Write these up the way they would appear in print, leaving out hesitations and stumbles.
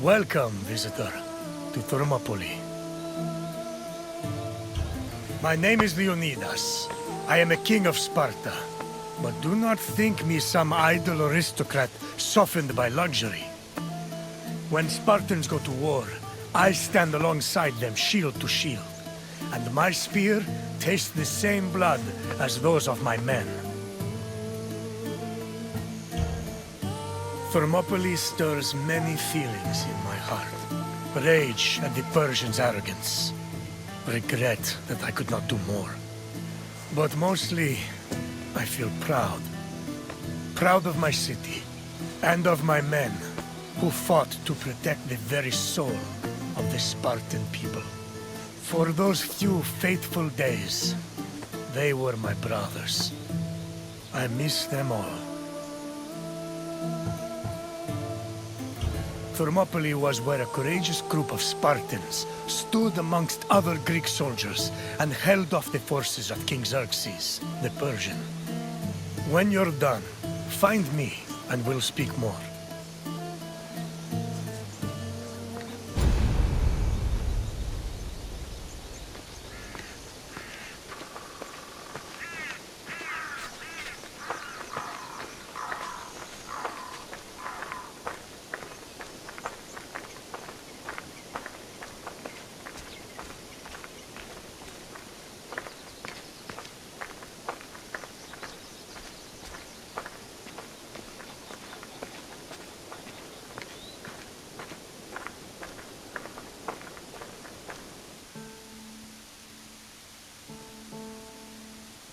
Welcome, visitor, to Thermopylae. My name is Leonidas. I am a king of Sparta. But do not think me some idle aristocrat softened by luxury. When Spartans go to war, I stand alongside them shield to shield. And my spear tastes the same blood as those of my men. Thermopylae stirs many feelings in my heart. Rage at the Persians' arrogance. Regret that I could not do more. But mostly, I feel proud. Proud of my city, and of my men, who fought to protect the very soul of the Spartan people. For those few faithful days, they were my brothers. I miss them all. Thermopylae was where a courageous group of Spartans stood amongst other Greek soldiers and held off the forces of King Xerxes, the Persian. When you're done, find me and we'll speak more.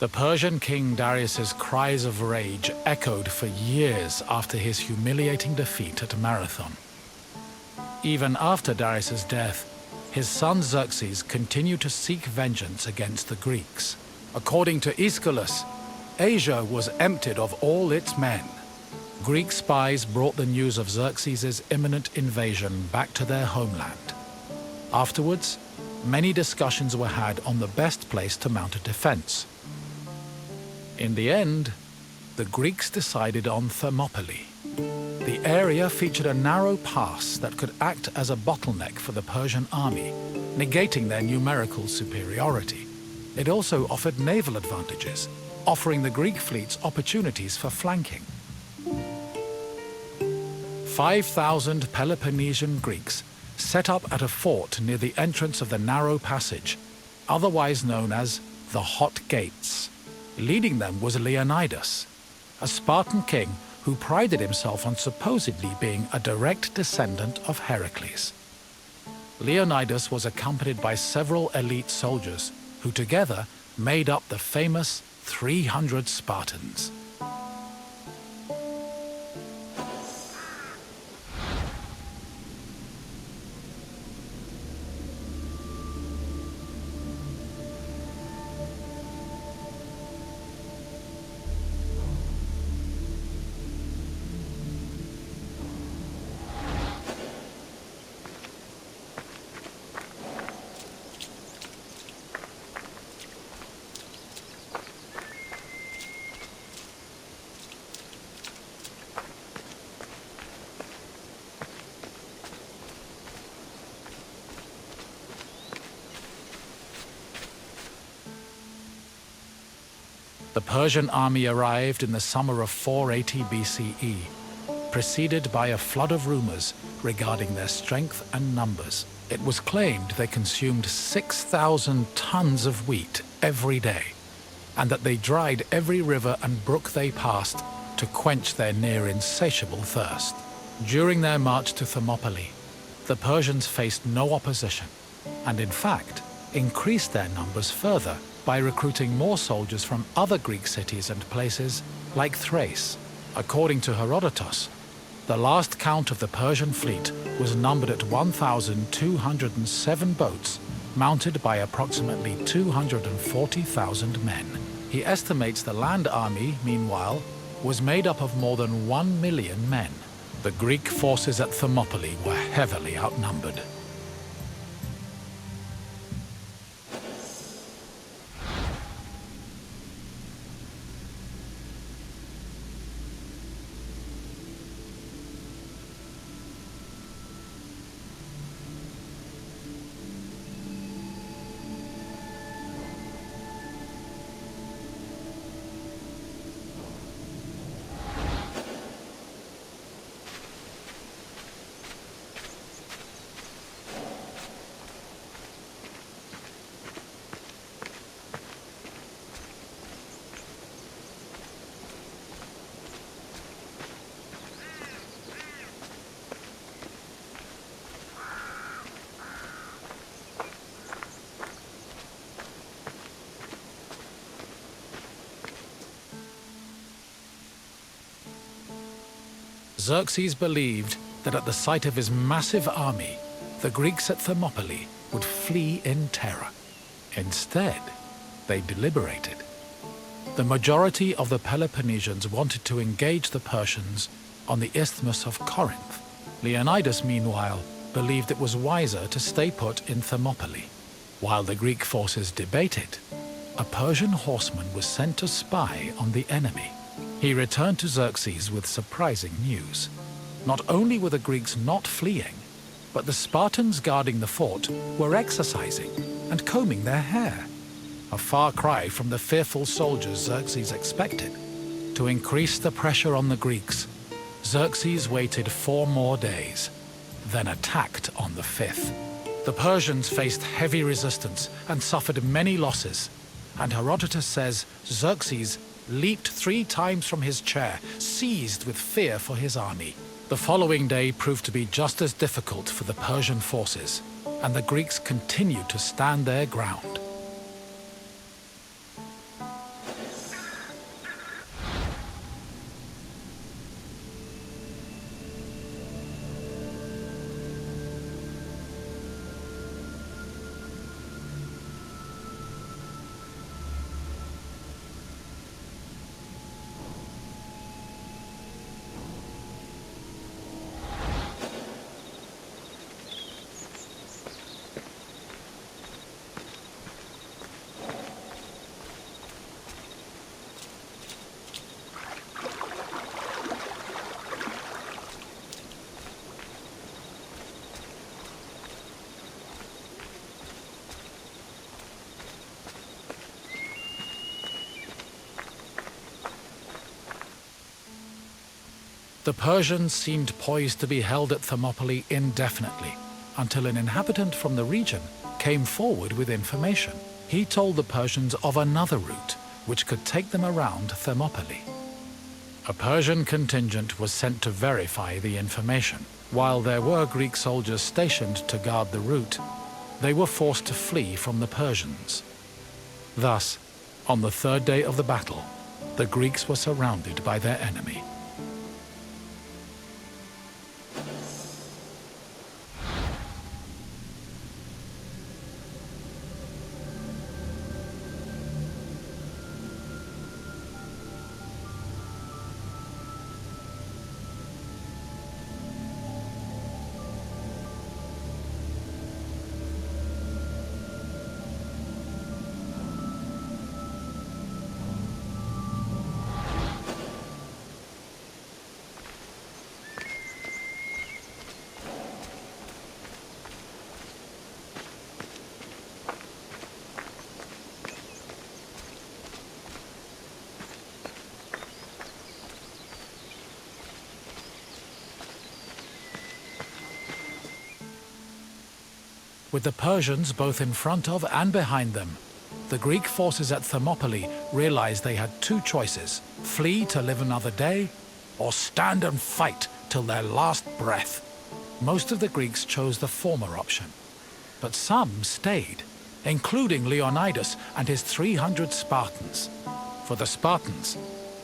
The Persian king Darius's cries of rage echoed for years after his humiliating defeat at Marathon. Even after Darius's death, his son Xerxes continued to seek vengeance against the Greeks. According to Aeschylus, Asia was emptied of all its men. Greek spies brought the news of Xerxes' imminent invasion back to their homeland. Afterwards, many discussions were had on the best place to mount a defense. In the end, the Greeks decided on Thermopylae. The area featured a narrow pass that could act as a bottleneck for the Persian army, negating their numerical superiority. It also offered naval advantages, offering the Greek fleets opportunities for flanking. 5,000 Peloponnesian Greeks set up at a fort near the entrance of the narrow passage, otherwise known as the Hot Gates. Leading them was Leonidas, a Spartan king who prided himself on supposedly being a direct descendant of Heracles. Leonidas was accompanied by several elite soldiers who together made up the famous 300 Spartans. The Persian army arrived in the summer of 480 BCE, preceded by a flood of rumors regarding their strength and numbers. It was claimed they consumed 6,000 tons of wheat every day, and that they dried every river and brook they passed to quench their near insatiable thirst. During their march to Thermopylae, the Persians faced no opposition, and in fact, increased their numbers further by recruiting more soldiers from other Greek cities and places like Thrace. According to Herodotus, the last count of the Persian fleet was numbered at 1,207 boats, mounted by approximately 240,000 men. He estimates the land army, meanwhile, was made up of more than 1 million men. The Greek forces at Thermopylae were heavily outnumbered. Xerxes believed that at the sight of his massive army, the Greeks at Thermopylae would flee in terror. Instead, they deliberated. The majority of the Peloponnesians wanted to engage the Persians on the Isthmus of Corinth. Leonidas, meanwhile, believed it was wiser to stay put in Thermopylae. While the Greek forces debated, a Persian horseman was sent to spy on the enemy. He returned to Xerxes with surprising news. Not only were the Greeks not fleeing, but the Spartans guarding the fort were exercising and combing their hair. A far cry from the fearful soldiers Xerxes expected. To increase the pressure on the Greeks, Xerxes waited 4 more days, then attacked on the 5th. The Persians faced heavy resistance and suffered many losses, and Herodotus says Xerxes leaped 3 times from his chair, seized with fear for his army. The following day proved to be just as difficult for the Persian forces, and the Greeks continued to stand their ground. The Persians seemed poised to be held at Thermopylae indefinitely, until an inhabitant from the region came forward with information. He told the Persians of another route, which could take them around Thermopylae. A Persian contingent was sent to verify the information. While there were Greek soldiers stationed to guard the route, they were forced to flee from the Persians. Thus, on the 3rd day of the battle, the Greeks were surrounded by their enemy. With the Persians both in front of and behind them, the Greek forces at Thermopylae realized they had 2 choices: flee to live another day, or stand and fight till their last breath. Most of the Greeks chose the former option, but some stayed, including Leonidas and his 300 Spartans. For the Spartans,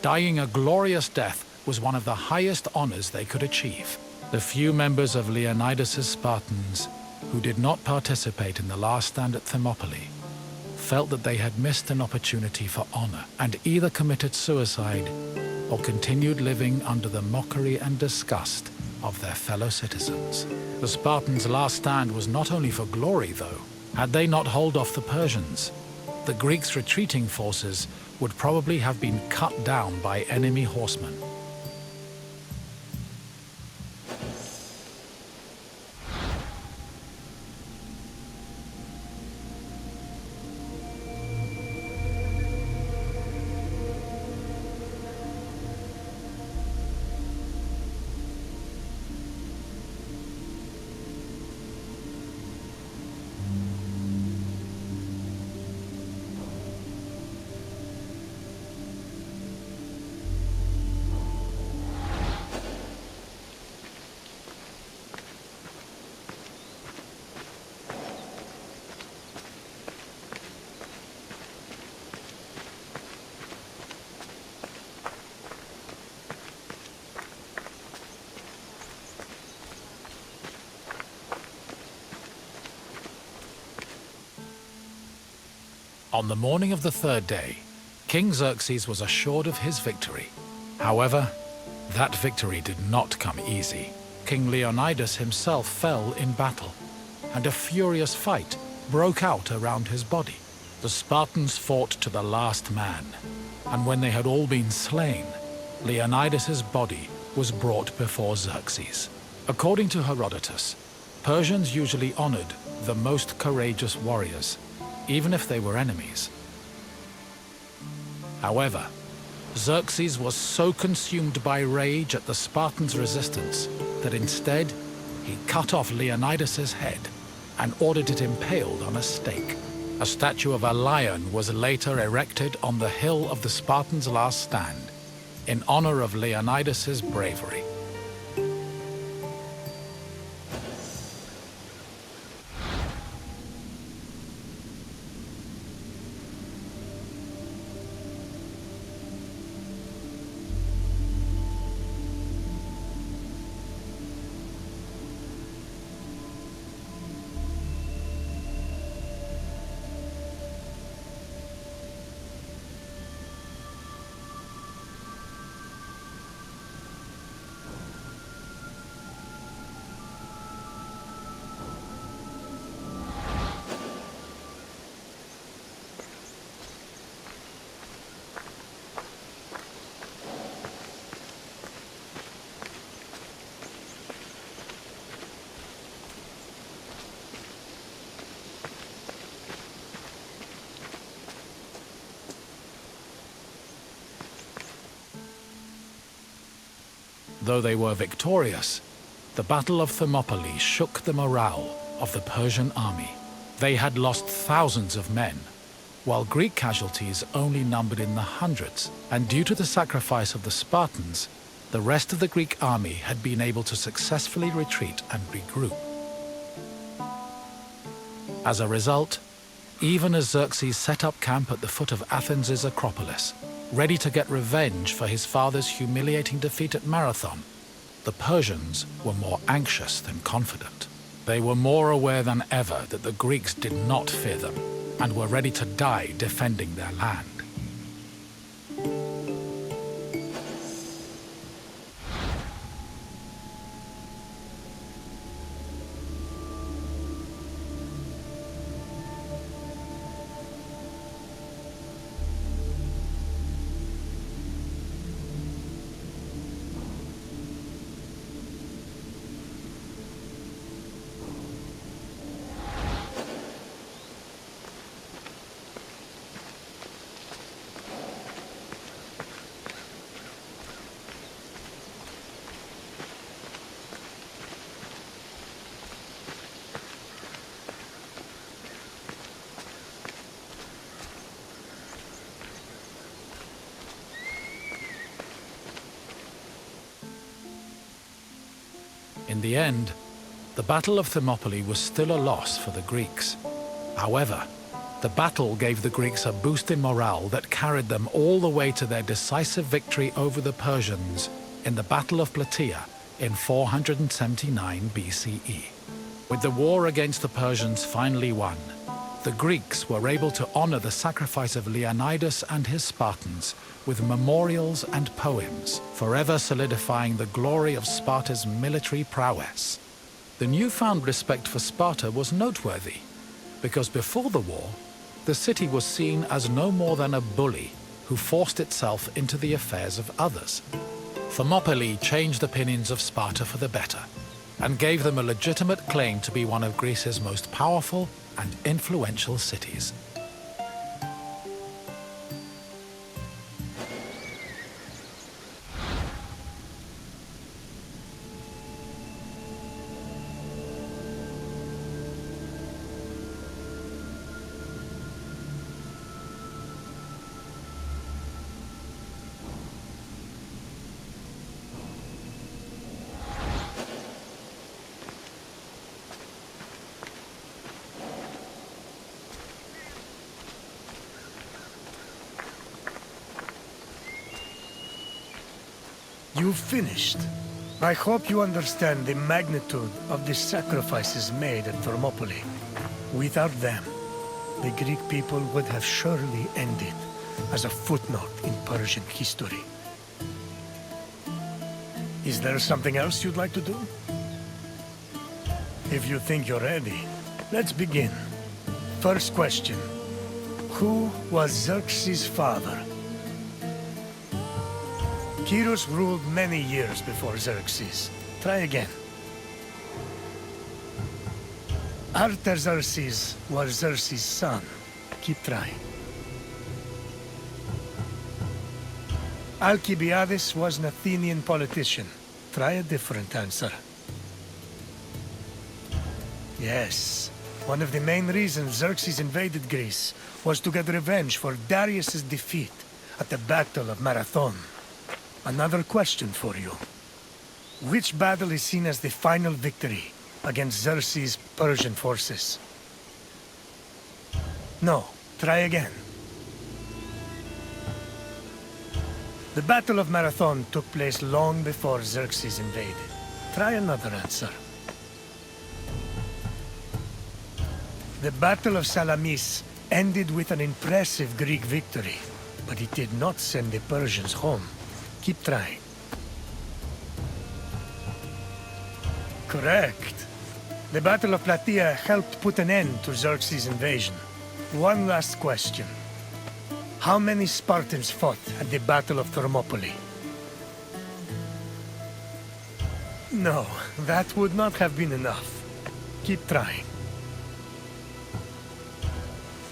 dying a glorious death was one of the highest honors they could achieve. The few members of Leonidas's Spartans who did not participate in the last stand at Thermopylae felt that they had missed an opportunity for honor and either committed suicide or continued living under the mockery and disgust of their fellow citizens. The Spartans' last stand was not only for glory, though. Had they not held off the Persians, the Greeks' retreating forces would probably have been cut down by enemy horsemen. On the morning of the third day, King Xerxes was assured of his victory. However, that victory did not come easy. King Leonidas himself fell in battle, and a furious fight broke out around his body. The Spartans fought to the last man, and when they had all been slain, Leonidas's body was brought before Xerxes. According to Herodotus, Persians usually honored the most courageous warriors, even if they were enemies. However, Xerxes was so consumed by rage at the Spartans' resistance that instead he cut off Leonidas's head and ordered it impaled on a stake. A statue of a lion was later erected on the hill of the Spartans' last stand in honor of Leonidas's bravery. Though they were victorious, the Battle of Thermopylae shook the morale of the Persian army. They had lost thousands of men, while Greek casualties only numbered in the hundreds, and due to the sacrifice of the Spartans, the rest of the Greek army had been able to successfully retreat and regroup. As a result, even as Xerxes set up camp at the foot of Athens' Acropolis, ready to get revenge for his father's humiliating defeat at Marathon, the Persians were more anxious than confident. They were more aware than ever that the Greeks did not fear them and were ready to die defending their land. In the end, the Battle of Thermopylae was still a loss for the Greeks. However, the battle gave the Greeks a boost in morale that carried them all the way to their decisive victory over the Persians in the Battle of Plataea in 479 BCE. With the war against the Persians finally won, the Greeks were able to honor the sacrifice of Leonidas and his Spartans with memorials and poems, forever solidifying the glory of Sparta's military prowess. The newfound respect for Sparta was noteworthy, because before the war, the city was seen as no more than a bully who forced itself into the affairs of others. Thermopylae changed the opinions of Sparta for the better, and gave them a legitimate claim to be one of Greece's most powerful and influential cities. You've finished. I hope you understand the magnitude of the sacrifices made at Thermopylae. Without them, the Greek people would have surely ended as a footnote in Persian history. Is there something else you'd like to do? If you think you're ready, let's begin. First question. Who was Xerxes' father? Kyros ruled many years before Xerxes. Try again. Artaxerxes was Xerxes' son. Keep trying. Alcibiades was an Athenian politician. Try a different answer. Yes. One of the main reasons Xerxes invaded Greece was to get revenge for Darius's defeat at the Battle of Marathon. Another question for you. Which battle is seen as the final victory against Xerxes' Persian forces? No. Try again. The Battle of Marathon took place long before Xerxes invaded. Try another answer. The Battle of Salamis ended with an impressive Greek victory, but it did not send the Persians home. Keep trying. Correct. The Battle of Plataea helped put an end to Xerxes' invasion. One last question. How many Spartans fought at the Battle of Thermopylae? No, that would not have been enough. Keep trying.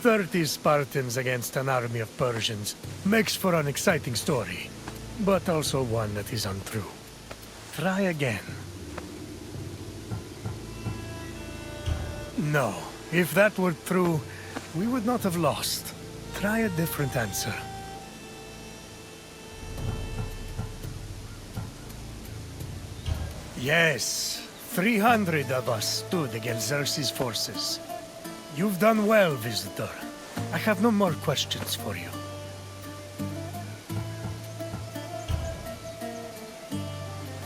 30 Spartans against an army of Persians makes for an exciting story, but also one that is untrue. Try again. No, if that were true, we would not have lost. Try a different answer. Yes, 300 of us stood against Xerxes' forces. You've done well, visitor. I have no more questions for you.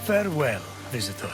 Farewell, visitor.